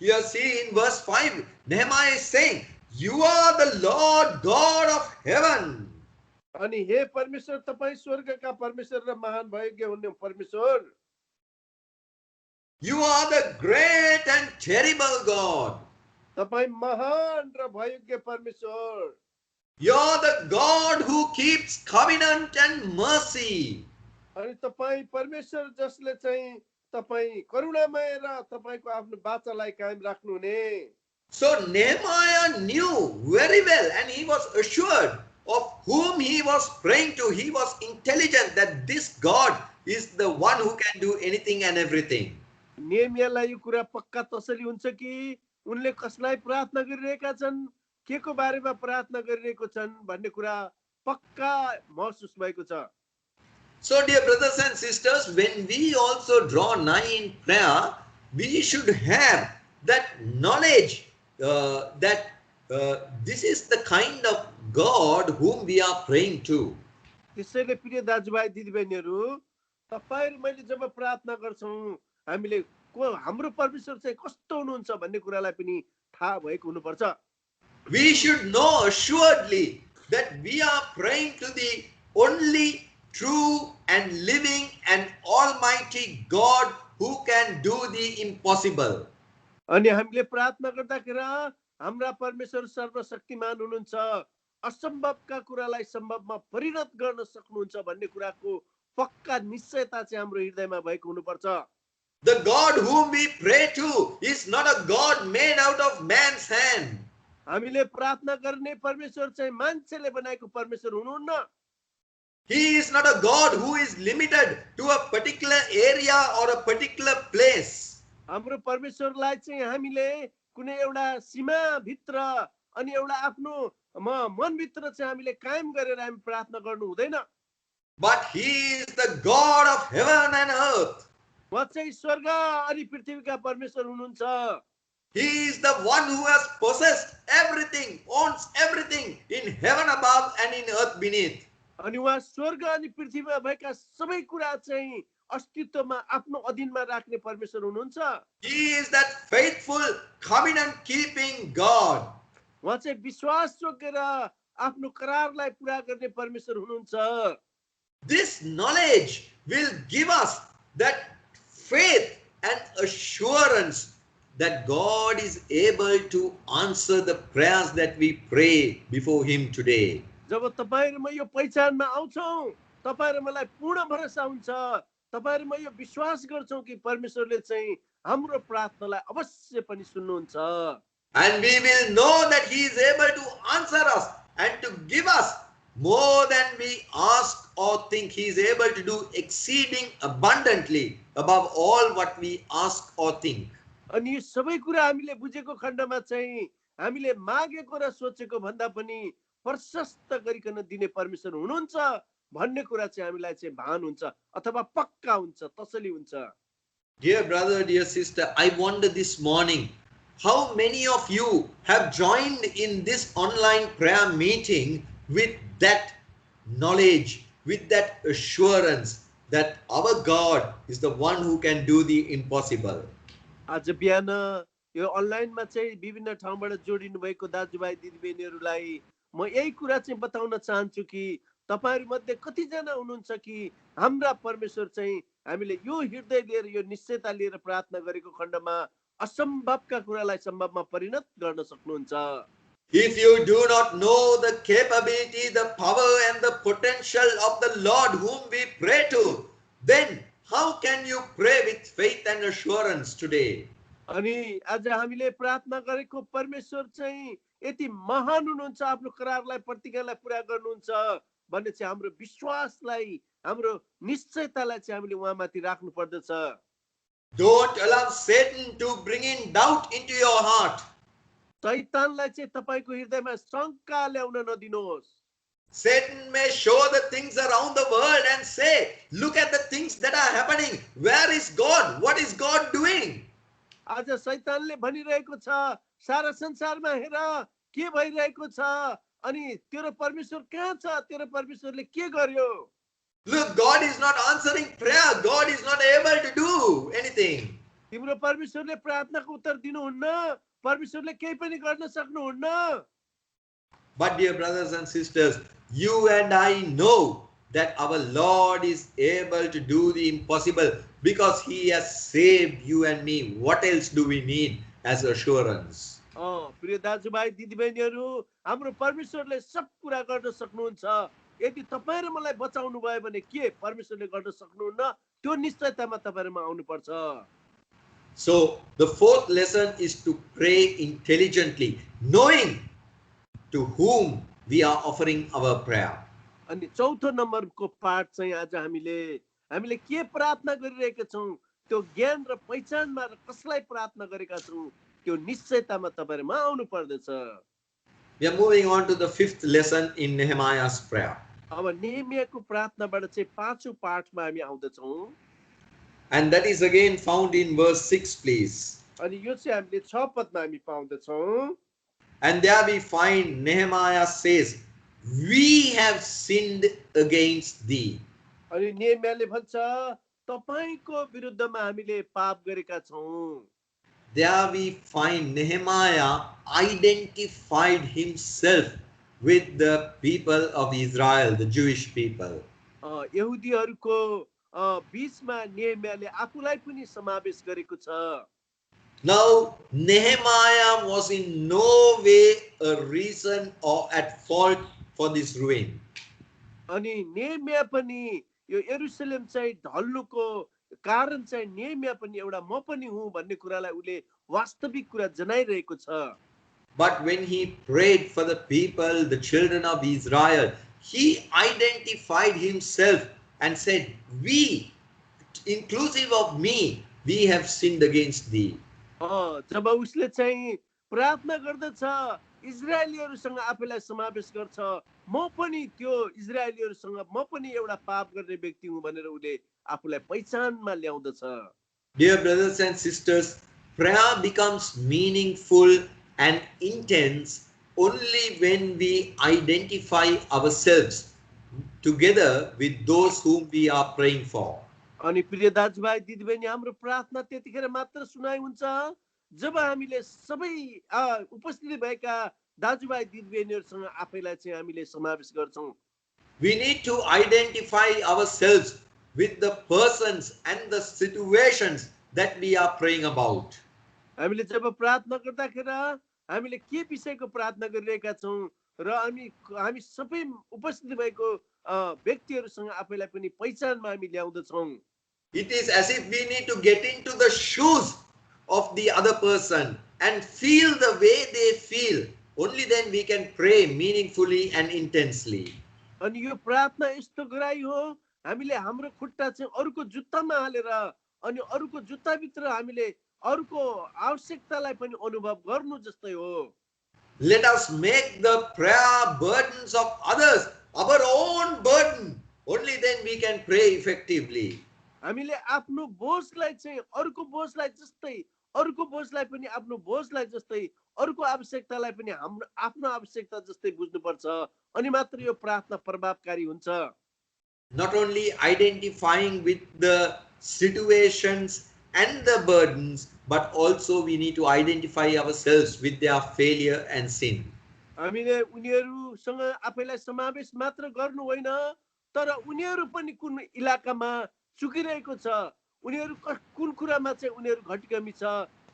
S2: Here see in verse 5, Nehemiah is saying, you are the Lord God of heaven.
S1: अनि हे परमेश्वर, तपाई स्वर्गका परमेश्वर र महान भयज्ञ हुने परमेश्वर।
S2: You are the great and terrible God.
S1: तपाई महान र भयज्ञ परमेश्वर।
S2: You're the God who keeps covenant and mercy.
S1: अनि तपाई परमेश्वर जसले चाहिँ तपाई करुणामय र तपाईको आफ्नो वाचालाई कायम राख्नुहुने।
S2: So Nehemiah knew very well and he was assured of whom he was praying to. He was intelligent that this God is the one who can do anything and everything.
S1: नेहमियालाई यो कुरा पक्का तसली हुन्छ कि उनले कसलाई प्रार्थना गरिरहेका छन्, के को बारेमा प्रार्थना गरिरहेको छन् भन्ने कुरा पक्का महसुस भएको छ।
S2: So, dear brothers and sisters, when we also draw nigh in prayer, we should have that knowledge that this is the kind of God whom we are praying to.
S1: त्यसैले प्रिय दाजुभाइ दिदीबहिनीहरू, तपाईहरु मैले जब प्रार्थना गर्छौं, हामीले हाम्रो परमेश्वर चाहिँ कस्तो हुनुहुन्छ भन्ने कुरालाई पनि थाहा भएको हुनुपर्छ।
S2: We should know assuredly that we are praying to the only true and living and almighty God who can do the impossible.
S1: अनि हामीले प्रार्थना गर्दाखेरि हाम्रा परमेश्वर सर्वशक्तिमान हुनुहुन्छ, असम्भवका कुरालाई सम्भवमा परिणत गर्न सक्नुहुन्छ भन्ने कुराको पक्का निश्चयता चाहिँ हाम्रो हृदयमा भएको हुनुपर्छ।
S2: The God whom we pray to is not a God made out of man's hand.
S1: हामीले प्रार्थना गर्ने परमेश्वर चाहिँ मान्छेले बनाएको परमेश्वर हुनुहुन्न।
S2: He is not a God who is limited to a particular area or a particular place.
S1: हाम्रो परमेश्वरलाई चाहिँ हामीले कुनै एउटा सीमा भित्र अनि एउटा आफ्नो मन भित्र चाहिँ हामीले कायम गरेर हामी प्रार्थना गर्नु हुँदैन।
S2: But he is the God of heaven and earth.
S1: उहाँ चाहिँ स्वर्ग अनि पृथ्वीका परमेश्वर हुनुहुन्छ।
S2: He is the one who has possessed everything, owns everything in heaven above and in earth beneath.
S1: अनि उहाँ स्वर्ग अनि पृथ्वीमा भएका सबै कुरा चाहिँ अस्तित्वमा आफ्नो अधीनमा राख्ने परमेश्वर हुनुहुन्छ।
S2: He is that faithful, covenant-keeping God.
S1: उहाँ चाहिँ विश्वास योग्य र आफ्नो करारलाई पूरा गर्ने परमेश्वर हुनुहुन्छ।
S2: This knowledge will give us that faith and assurance that God is able to answer the prayers that we pray before Him today.
S1: जब तपाईहरु म यो पहिचानमा आउँछौं, तपाईहरु मलाई पूर्ण भरोसा हुन्छ, तपाईहरु म यो विश्वास गर्छौं कि परमेश्वरले चाहिँ हाम्रो प्रार्थनालाई अवश्य पनि सुन्नुहुन्छ।
S2: And we will know that He is able to answer us and to give us more than we ask or think. He is able to do exceeding abundantly above all what we ask or think.
S1: अनि यो सबै कुरा हामीले बुझेको खण्डमा चाहिँ हामीले मागेको र सोचेको भन्दा पनि प्रशस्त गरिकन दिने परमेश्वर हुनुहुन्छ भन्ने कुरा चाहिँ हामीलाई चाहिँ भान हुन्छ अथवा पक्का हुन्छ, तसली हुन्छ।
S2: Dear brother, dear sister, I wonder this morning, how many of you have joined in this online prayer meeting with that knowledge, with that assurance that our God is the one who can do the impossible.
S1: आज बिहान यो अनलाइनमा चाहिँ विभिन्न ठाउँबाट जोडिनु भएको दाजुभाइ दिदीबहिनीहरूलाई म यही कुरा चाहिँ बताउन चाहन्छु कि तपाईहरु मध्ये कतिजना हुनुहुन्छ कि हाम्रा परमेश्वर चाहिँ हामीले यो हृदय लिएर यो निश्चयता लिएर प्रार्थना गरेको खण्डमा असम्भवका कुरालाई सम्भवमा परिणत गर्न सक्नुहुन्छ।
S2: If you do not know the capability, the power and the potential of the Lord whom we pray to, then how can you pray with faith and assurance today?
S1: अनि आज हामीले प्रार्थना गरेको परमेश्वर चाहिँ यति महान हुनुहुन्छ, आफ्नो करारलाई प्रतिज्ञालाई पूरा गर्नुहुन्छ भन्ने चाहिँ हाम्रो विश्वासलाई, हाम्रो निश्चयतालाई चाहिँ हामीले उहाँमाथि राख्नु पर्दछ।
S2: Don't allow Satan to bring in doubt into your heart.
S1: शैतानलाई चाहिँ तपाईको हृदयमा शंका ल्याउन नदिनुहोस्।
S2: Satan may show the things around the world and say, look at the things that are happening. Where is God? What is God doing?
S1: आज शैतानले भनिरहेको छ सारा संसारमा हेर के भइरहेको छ अनि तेरो परमेश्वर कहाँ छ, तेरो परमेश्वरले के गर्यो।
S2: Look, God is not answering prayer. God is not able to do anything.
S1: तिम्रो परमेश्वरले प्रार्थनाको उत्तर दिनुहुन्न, परमेश्वरले केही पनि गर्न सक्नुहुन्न।
S2: But dear brothers and sisters, you and I know that our Lord is able to do the impossible because He has saved you and me. What else do we need as assurance?
S1: प्रिय दाजुभाइ दिदीबहिनीहरू, हाम्रो परमेश्वरले सब कुरा गर्न सक्नुहुन्छ। यदि तपाई र मलाई बचाउनु भयो भने के परमेश्वरले गर्न सक्नुहुन्न, त्यो निश्चयतामा तपाईहरुमा आउनुपर्छ।
S2: So the fourth lesson is to pray intelligently, knowing to whom we are offering our prayer.
S1: अनि चौथो नम्बरको पाठ चाहिँ आज हामीले के प्रार्थना गरिरहेका छौं, त्यो ज्ञान र पहिचानमा र कसलाई प्रार्थना गरेका छौं, त्यो निश्चयतामा तपाईहरुमा आउनु पर्दछ।
S2: We are moving on to the fifth lesson in Nehemiah's prayer.
S1: अब नेहेमियाको प्रार्थनाबाट चाहिँ पाँचौं पाठमा हामी आउँदछौँ
S2: And that is again found in verse 6, please.
S1: अनि यो चाहिँ हामीले 6 पदमा हामी पाउँदछौँ
S2: And there we find Nehemiah says, "We have sinned against thee."
S1: अनि नेहेमियाले भन्छ तपाईको विरुद्धमा हामीले पाप गरेका छौँ
S2: There we find Nehemiah identified himself with the people of Israel, the Jewish people.
S1: यहुदीहरूको बीचमा नेहेमियाले आफूलाई पनि समावेश गरेको छ
S2: Now, Nehemiah was in no way a reason or at fault for this ruin.
S1: अनि नेहेमिया पनि यो यरुशलेम चाहिँ ढल्नुको कारण चाहिँ नेहेमिया पनि एउटा म पनि हुँ भन्ने कुरालाई उले वास्तविक कुरा जनाइरहेको छ
S2: But when he prayed for the people, the children of Israel, he identified himself and said, "We, inclusive of me, we have sinned against thee."
S1: जब उसले चाहिँ प्रार्थना गर्दछ इजरायलीहरूसँग आफैलाई समावेश गर्छ म पनि त्यो इजरायलीहरूसँग म पनि एउटा पाप गर्ने व्यक्ति हुँ भनेर उले आफूलाई पहिचानमा ल्याउँदछ
S2: Dear brothers and sisters, prayer becomes meaningful and intense only when we identify ourselves together with those whom we are praying for.
S1: अनि प्रिय दाजुभाइ दिदीबहिनी हाम्रो प्रार्थना त्यतिखेर मात्र सुनाइ हुन्छ जब हामीले सबै उपस्थित भएका दाजुभाइ दिदीबहिनीहरूसँग आफैलाई चाहिँ हामीले समावेश गर्छौं
S2: We need to identify ourselves with the persons and the situations that we are praying about.
S1: हामीले जब प्रार्थना गर्दाखेरि हामीले के विषयको प्रार्थना गरिरहेका छौं र हामी सबै उपस्थित भएको व्यक्तिहरूसँग आफैलाई पनि पहिचानमा हामी ल्याउँदछौं
S2: It is as if we need to get into the shoes of the other person and feel the way they feel. Only then we can pray meaningfully and intensely.
S1: अनि यो प्रार्थना यस्तो गराइ हो हामीले हाम्रो खुट्टा चाहिँ अरूको जुत्तामा हालेर अनि अरूको जुत्ताभित्र हामीले अरूको आवश्यकतालाई पनि अनुभव गर्नु जस्तै हो
S2: Let us make the prayer burdens of others our own burden. Only then we can pray effectively.
S1: हामीले आफ्नो बोझलाई चाहिँ अरूको बोझलाई जस्तै अरूको बोझलाई पनि आफ्नो बोझलाई जस्तै अरूको आवश्यकतालाई पनि हाम्रो आफ्नो आवश्यकता जस्तै बुझ्नुपर्छ अनि मात्र यो प्रार्थना प्रभावकारी हुन्छ
S2: Not only identifying with the situations and the burdens, but also we need to identify ourselves with their failure and sin.
S1: हामीले उनीहरूसँग आफैलाई समावेश मात्र गर्नु होइन तर उनीहरू पनि कुन इलाकामा चुकिरहेको छ उनीहरू कुन कुरामा चाहिँ उनीहरू घटिकमी छ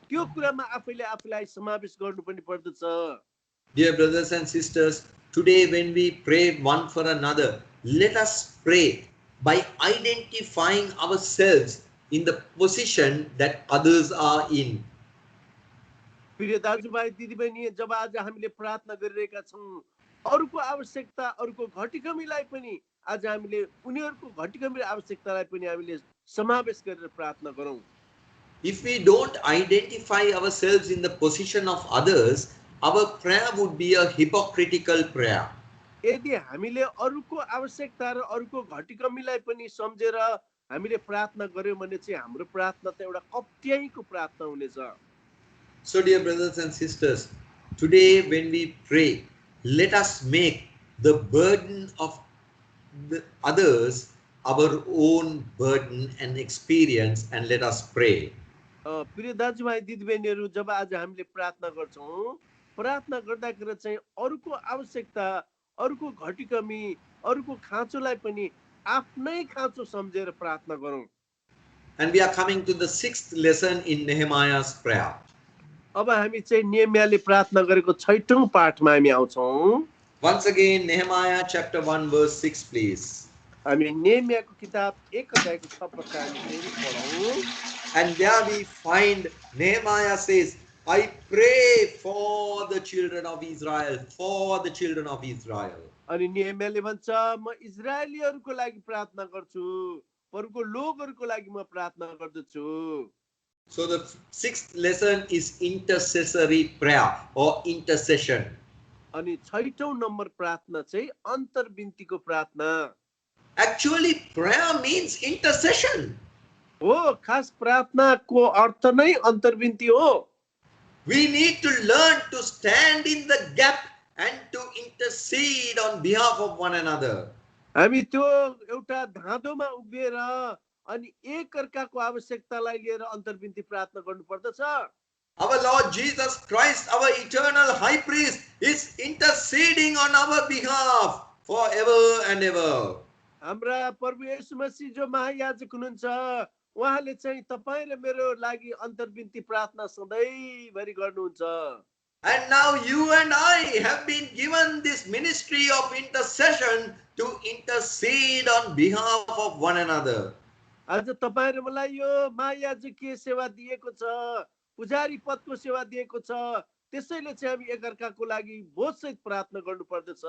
S1: त्यो कुरामा आफैले आफैलाई समावेश गर्नु पनि पर्दछ
S2: Dear brothers and sisters, today when we pray one for another, let us pray by identifying ourselves in the position that others are in.
S1: प्रिय दाजुभाइ दिदीबहिनी जब आज हामीले प्रार्थना गरिरहेका छौं अरूको आवश्यकता अरूको घटिकमीलाई पनि आज हामीले उनीहरूको घटिकमी आवश्यकतालाई पनि हामीले समावेश गरेर प्रार्थना गरौं
S2: If we don't identify ourselves in the position of others, our prayer would be a hypocritical prayer.
S1: यदि हामीले अरूको आवश्यकता र अरूको घटिकमीलाई पनि सम्झेर हामीले प्रार्थना गर्यौं भने चाहिँ हाम्रो प्रार्थना त एउटा कप्ट्याइको प्रार्थना हुनेछ
S2: So dear brothers and sisters, today when we pray, let us make the burden of the others our own burden and experience, and let us pray.
S1: प्रिय दाजुभाइ दिदीबहिनीहरू जब आज हामीले प्रार्थना गर्छौं प्रार्थना गर्दाखेरि चाहिँ अरूको आवश्यकता अरूको घटिकमी अरूको खाँचोलाई पनि आफ्नै खाँचो सम्झेर प्रार्थना गरौं
S2: And we are coming to the sixth lesson in Nehemiah's prayer.
S1: अब हामी चाहिँ नेहेमियाले प्रार्थना गरेको 6औं पाठमा हामी आउँछौं
S2: Once again, Nehemiah chapter 1 verse 6, please.
S1: हामी नेहेमियाको किताब 1 अध्यायको 6 पदका हामी फेरि पढौं
S2: And there we find Nehemiah says, "I pray for the children of Israel, for the children of Israel."
S1: अनि नेहेमियाले भन्छ म इजरायलीहरूको लागि प्रार्थना गर्छु परको लोकहरूको लागि म प्रार्थना गर्दछु
S2: So the sixth lesson is intercessory prayer or intercession.
S1: अनि 6औं नम्बर प्रार्थना चाहिँ अन्तर्विन्तीको प्रार्थना
S2: Actually, prayer means intercession.
S1: हो। खास प्रार्थनाको अर्थ नै अन्तर्विन्ती हो।
S2: We need to learn to stand in the gap and to intercede on behalf of one another.
S1: हामी त्यो एउटा धाँधोमा उभिएर अनि एक अर्काको आवश्यकतालाई लिएर अन्तर्विन्ती प्रार्थना गर्नु पर्दछ।
S2: Our Lord Jesus Christ, our eternal high priest, is interceding on our behalf forever and ever.
S1: हाम्रा प्रभु येशू मसीह जो महायाजक हुनुहुन्छ उहाँले चाहिँ तपाईँ र मेरो लागि अन्तर्विन्ती प्रार्थना सधैँभरि गर्नुहुन्छ।
S2: And now you and I have been given this ministry of intercession to intercede on behalf of one another.
S1: आज तपाईँ र मलाई यो महायाजकीय सेवा दिएको छ, पुजारी पदको सेवा दिएको छ। त्यसैले चाहिँ हामी एकअर्काको लागि बोधसहित प्रार्थना गर्नु पर्दछ।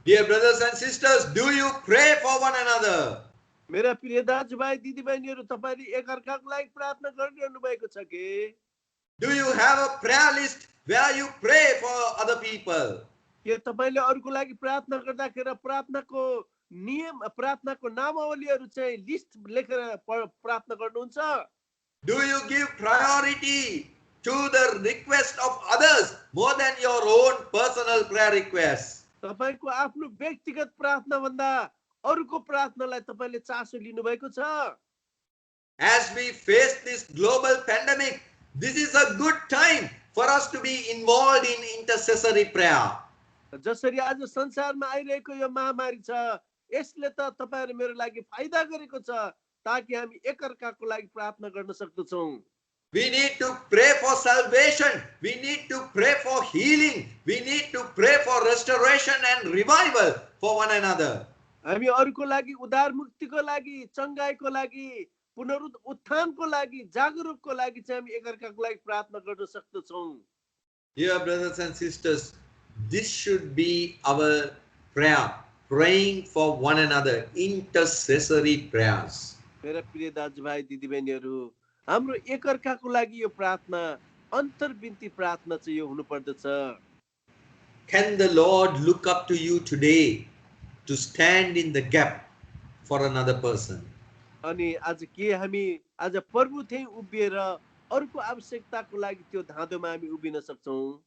S2: Dear brothers and sisters, do you pray for one another?
S1: मेरा प्रिय दाजुभाइ दिदीबहिनीहरू, तपाईँले एकअर्काको लागि प्रार्थना गरिरहनु भएको छ कि?
S2: Do you have a prayer list where you pray for other people?
S1: के तपाईँले अरूको लागि प्रार्थना गर्दाखेरि प्रार्थनाको नियम, प्रार्थनाको नामावलीहरू चाहिँ लिस्ट लेखेर प्रार्थना गर्नुहुन्छ?
S2: Do you give priority to the request of others more than your own personal prayer requests?
S1: तपाईको आफ्नो व्यक्तिगत प्रार्थना भन्दा अरूको प्रार्थनालाई तपाईले चासो लिनु भएको छ?
S2: As we face this global pandemic, this is a good time for us to be involved in intercessory prayer.
S1: जसरी आज संसारमा आइरहेको यो महामारी छ, यसले त तपाईहरु मेरो लागि फाइदा गरेको छ ताकि हामी एकअर्काको लागि प्रार्थना गर्न सक्दछौं।
S2: We need to pray for salvation. We need to pray for healing. We need to pray for restoration and revival for one another.
S1: हामी अरूको लागि उद्धार मुक्तिको लागि, चंगाईको लागि, पुनरुत्थानको लागि, जागरुकको लागि चाहिँ हामी एकअर्काको लागि प्रार्थना गर्न सक्दछौं।
S2: Dear brothers and sisters, this should be our prayer, praying for one another, intercessory prayers.
S1: मेरा प्रिय दाजुभाइ दिदीबहिनीहरू, हाम्रो एकअर्काको लागि यो प्रार्थना अन्तर्विन्ती प्रार्थना चाहिँ यो हुनुपर्दछ।
S2: Can the Lord look up to you today to stand in the gap for another person?
S1: अनि आज के हामी आज प्रभु थियौं उभिएर अरूको आवश्यकताको लागि त्यो धाँधोमा हामी उभिन सक्छौं?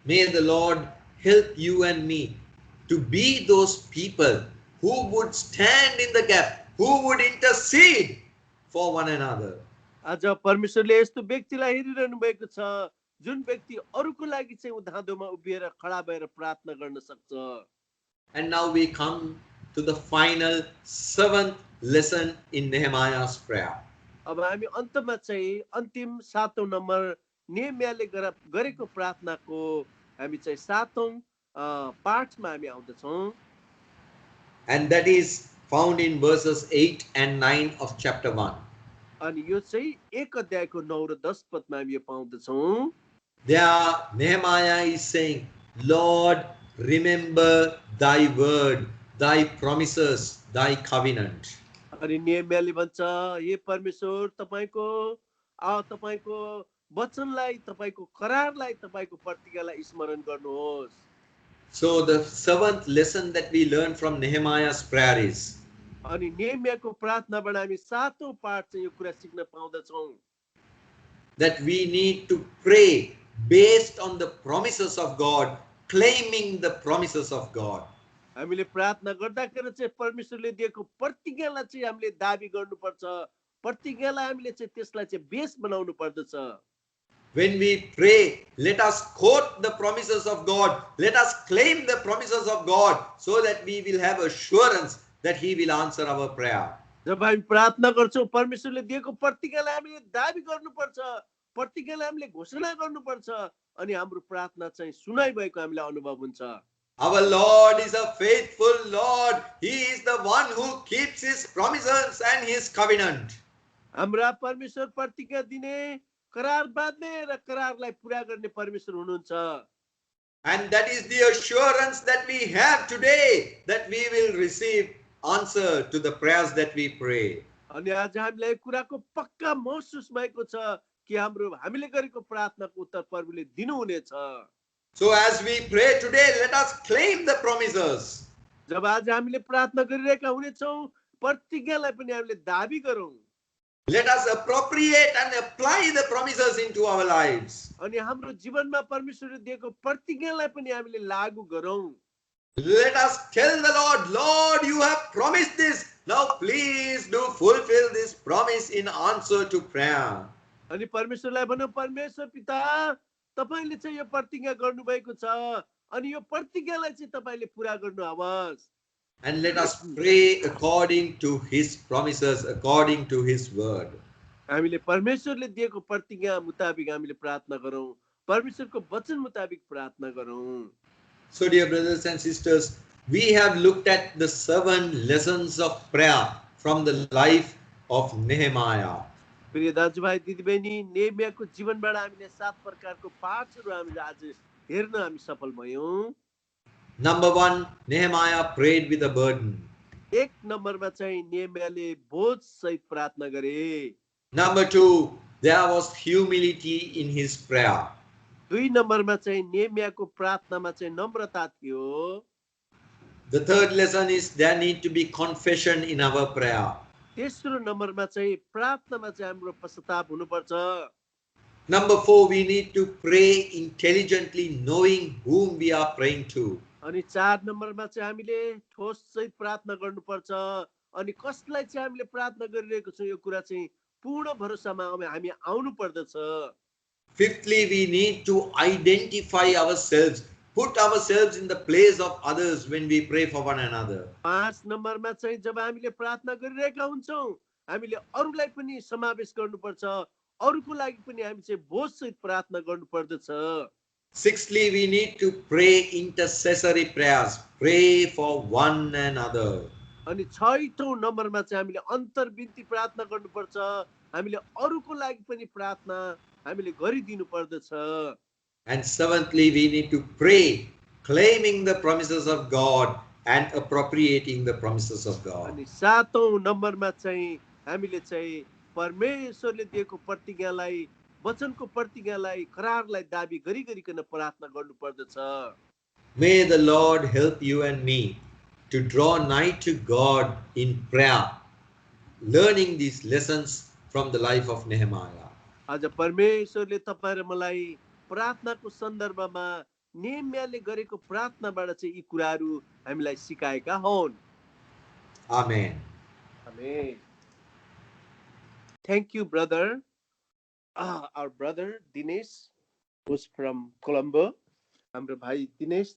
S2: May the Lord help you and me to be those people who would stand in the gap, who would intercede for one another.
S1: आज परमेश्वरले यस्तो व्यक्तिलाई हेरिरहनु भएको छ जुन व्यक्ति अरूको लागि चाहिँ धाँधोमा उभिएर खडा भएर प्रार्थना गर्न सक्छ।
S2: And now we come to the final 7th lesson in Nehemiah's prayer.
S1: अब हामी अन्तमा चाहिँ अन्तिम 7औं नम्बर नेहमियाले गरेको प्रार्थनाको हामी चाहिँ 7औं पाठमा हामी आउँदछौं।
S2: And that is found in verses 8 and 9 of chapter 1.
S1: अनि यो चाहिँ 1 अध्यायको 9 र 10 पदमा हामी यो पाउँदछौं।
S2: There Nehemiah is saying, Lord, remember thy word, thy promises, thy covenant.
S1: अनि नेहमियाले भन्छ, हे परमेश्वर, तपाईको वचनलाई, तपाईको करारलाई, तपाईको प्रतिज्ञालाई स्मरण गर्नुहोस्।
S2: So the 7th lesson that we learn from Nehemiah's prayer is,
S1: अनि नेहमियाको प्रार्थनाबाट हामी 7औं पाठ चाहिँ यो कुरा सिक्न पाउँदछौं,
S2: that we need to pray based on the promises of God, claiming the promises of God.
S1: हामीले प्रार्थना गर्दाखेरि चाहिँ परमेश्वरले दिएको प्रतिज्ञालाई चाहिँ हामीले दाबी गर्नुपर्छ, प्रतिज्ञालाई हामीले चाहिँ त्यसलाई चाहिँ बेस बनाउनु पर्दछ।
S2: When we pray, let us quote the promises of God. Let us claim the promises of God so that we will have assurance that He will answer our prayer.
S1: जब हामी प्रार्थना गर्छौं परमेश्वरले दिएको प्रतिज्ञालाई हामीले दाबी गर्नुपर्छ, प्रतिज्ञालाई हामीले घोषणा गर्नुपर्छ अनि हाम्रो प्रार्थना चाहिँ सुनाइ भएको हामीलाई अनुभव हुन्छ।
S2: Our Lord is a faithful Lord. He is the one who keeps His promises and His covenant.
S1: हाम्रा परमेश्वर प्रतिज्ञा दिने, करार बाँध्ने र करारलाई पूरा गर्ने परमेश्वर हुनुहुन्छ।
S2: And that is the assurance that we have today, that we will receive answer to the prayers that we pray.
S1: अनि आज हामीलाई कुराको पक्का महसुस भएको छ कि हामीले गरेको प्रार्थनाको उत्तर प्रभुले दिनुहुनेछ।
S2: So as we pray today, let us claim the promises.
S1: जब आज हामीले प्रार्थना गरिरहेका हुनेछौँ, प्रतिज्ञालाई पनि हामीले दाबी गरौँ
S2: Let us appropriate and apply the promises into our lives.
S1: अनि हाम्रो जीवनमा परमेश्वरले दिएको प्रतिज्ञालाई पनि हामीले लागू गरौँ।
S2: Let us tell the Lord, Lord, you have promised this. Now please do fulfill this promise in answer to prayer.
S1: अनि परमेश्वरलाई भनौँ, परमेश्वर पिता, तपाईले चाहिँ यो प्रतिज्ञा गर्नुभएको छ अनि यो प्रतिज्ञालाई चाहिँ तपाईले पूरा गर्नुहोस्।
S2: And let us pray according to his promises, according to his word.
S1: हामीले परमेश्वरले दिएको प्रतिज्ञा मुताबिक हामीले प्रार्थना गरौँ, परमेश्वरको वचन मुताबिक प्रार्थना गरौँ।
S2: So dear brothers and sisters, we have looked at the 7 lessons of prayer from the life of Nehemiah.
S1: प्रिय दाजुभाइ दिदीबहिनी, नेहमियाको जीवनबाट हामीले 7 प्रकारको पाठहरू हामीले आज हेर्न हामी सफल भयौँ।
S2: Number 1, Nehemiah prayed with a burden.
S1: 1 नम्बरमा चाहिँ नेहमियाले बोझ सहित प्रार्थना गरे।
S2: Number 2, there was humility in his prayer.
S1: 2 नम्बरमा चाहिँ नेहमियाको प्रार्थनामा चाहिँ नम्रता थियो।
S2: The third lesson is there need to be confession in our prayer.
S1: तेस्रो नम्बरमा चाहिँ प्रार्थनामा चाहिँ हाम्रो पश्चाताप हुनुपर्छ।
S2: Number 4, we need to pray intelligently, knowing whom we are praying to.
S1: अनि 4 नम्बरमा चाहिँ हामीले ठोस सहित प्रार्थना गर्नुपर्छ अनि कसलाई चाहिँ हामीले प्रार्थना गरिरहेको छौँ यो कुरा चाहिँ पूर्ण भरोसामा हामी आउनु पर्दछ।
S2: Fifthly, we need to identify ourselves, put ourselves in the place of others when we pray for one another.
S1: 5 नम्बरमा चाहिँ जब हामीले प्रार्थना गरिरहेका हुन्छौँ हामीले अरूलाई पनि समावेश गर्नुपर्छ, अरूको लागि पनि हामी चाहिँ बोझ सहित प्रार्थना गर्नुपर्दछ।
S2: Sixthly, we need to pray intercessory prayers, pray for one another.
S1: अनि 6औं नम्बरमा चाहिँ हामीले अन्तर्विन्ती प्रार्थना गर्नुपर्छ, हामीले अरूको लागि पनि प्रार्थना हामीले गरिदिनु पर्दछ।
S2: And seventhly, we need to pray, claiming the promises of God and appropriating the promises of God.
S1: अनि 7औं नम्बरमा चाहिँ हामीले चाहिँ परमेश्वरले दिएको प्रतिज्ञालाई, वचनको प्रतिज्ञालाई, करारलाई दाबी गरिकन प्रार्थना गर्नुपर्दछ।
S2: May the Lord help you and me to draw nigh to God in prayer, learning these lessons from the life of Nehemiah.
S1: आज परमेश्वरले तपाईं र मलाई प्रार्थनाको सन्दर्भमा नेहमियाले गरेको प्रार्थनाबाट चाहिँ यी कुराहरू हामीलाई सिकाएका हुन्।
S2: Amen.
S1: Amen. Thank you, brother. Our brother Dinesh, who's from Colombo. हाम्रो भाइ दिनेश